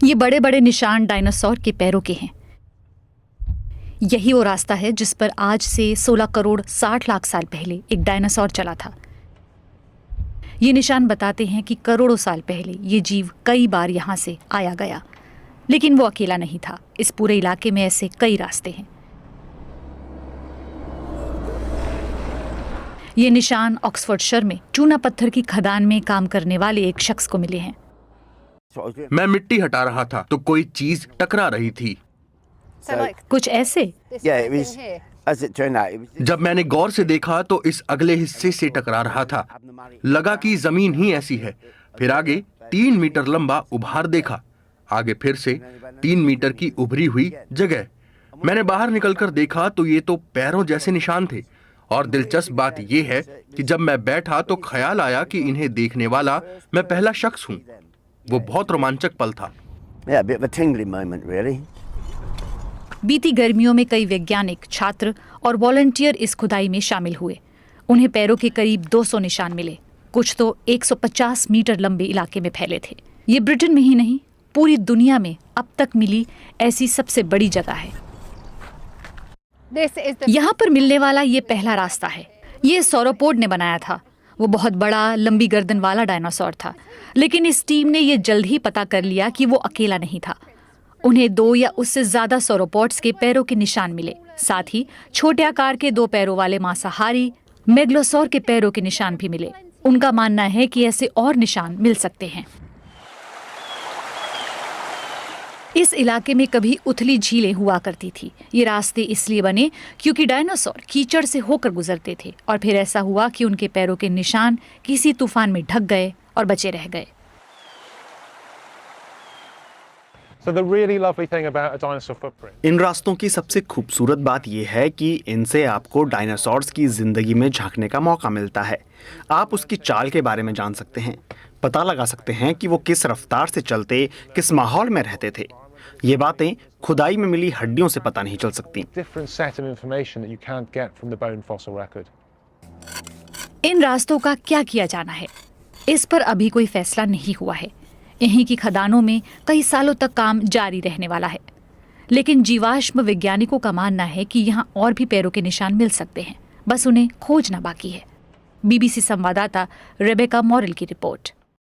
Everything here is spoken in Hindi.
ये बड़े बड़े निशान डायनासोर के पैरों के हैं। यही वो रास्ता है जिस पर आज से 16 करोड़ 60 लाख साल पहले एक डायनासोर चला था। ये निशान बताते हैं कि करोड़ों साल पहले ये जीव कई बार यहाँ से आया गया, लेकिन वो अकेला नहीं था। इस पूरे इलाके में ऐसे कई रास्ते हैं। ये निशान ऑक्सफोर्डशायर में चूना पत्थर की खदान में काम करने वाले एक शख्स को मिले हैं। मैं मिट्टी हटा रहा था तो कोई चीज टकरा रही थी। कुछ ऐसे। जब मैंने गौर से देखा तो इस अगले हिस्से से टकरा रहा था। लगा कि जमीन ही ऐसी है। फिर आगे 3 मीटर लंबा उभार देखा। आगे फिर से 3 मीटर की उभरी हुई जगह। मैंने बाहर निकलकर देखा तो ये तो पैरों जैसे निशान थे। और दिलचस्प बात यह है कि जब मैं बैठा तो ख्याल आया कि इन्हें देखने वाला मैं पहला शख्स हूं। वो बहुत रोमांचक पल था। बीती गर्मियों में कई वैज्ञानिक, छात्र और वॉलंटियर इस खुदाई में शामिल हुए। उन्हें पैरों के करीब 200 निशान मिले। कुछ तो 150 मीटर लंबे इलाके में फैले थे। ये ब्रिटेन में ही नहीं, पूरी दुनिया में अब तक मिली ऐसी सबसे बड़ी जगह है। यहाँ पर मिलने वाला ये पहला रास्ता है। ये सौरोपोड ने बनाया था। वो बहुत बड़ा, लंबी गर्दन वाला डायनासोर था, लेकिन इस टीम ने ये जल्द ही पता कर लिया कि वो अकेला नहीं था। उन्हें 2 या उससे ज्यादा सौरोपोड्स के पैरों के निशान मिले। साथ ही छोटे आकार के 2 पैरों वाले मांसाहारी मेगलोसौर के पैरों के निशान भी मिले। उनका मानना है कि ऐसे और निशान मिल सकते हैं। इस इलाके में कभी उथली झीलें हुआ करती थी। ये रास्ते इसलिए बने क्योंकि डायनासोर कीचड़ से होकर गुजरते थे और फिर ऐसा हुआ कि उनके पैरों के निशान किसी तूफान में ढक गए और बचे रह गए। इन रास्तों की सबसे खूबसूरत बात यह है कि इनसे आपको डायनासोर्स की जिंदगी में झांकने का मौका मिलता है। आप उसकी चाल के बारे में जान सकते हैं, पता लगा सकते हैं कि वो किस रफ्तार से चलते, किस माहौल में रहते थे। ये बातें खुदाई में मिली हड्डियों से पता नहीं चल सकती। इन रास्तों का क्या किया जाना है, इस पर अभी कोई फैसला नहीं हुआ है। यहीं की खदानों में कई सालों तक काम जारी रहने वाला है, लेकिन जीवाश्म वैज्ञानिकों का मानना है कि यहाँ और भी पैरों के निशान मिल सकते हैं, बस उन्हें खोजना बाकी है। BBC संवाददाता रेबेका मॉरेल की रिपोर्ट।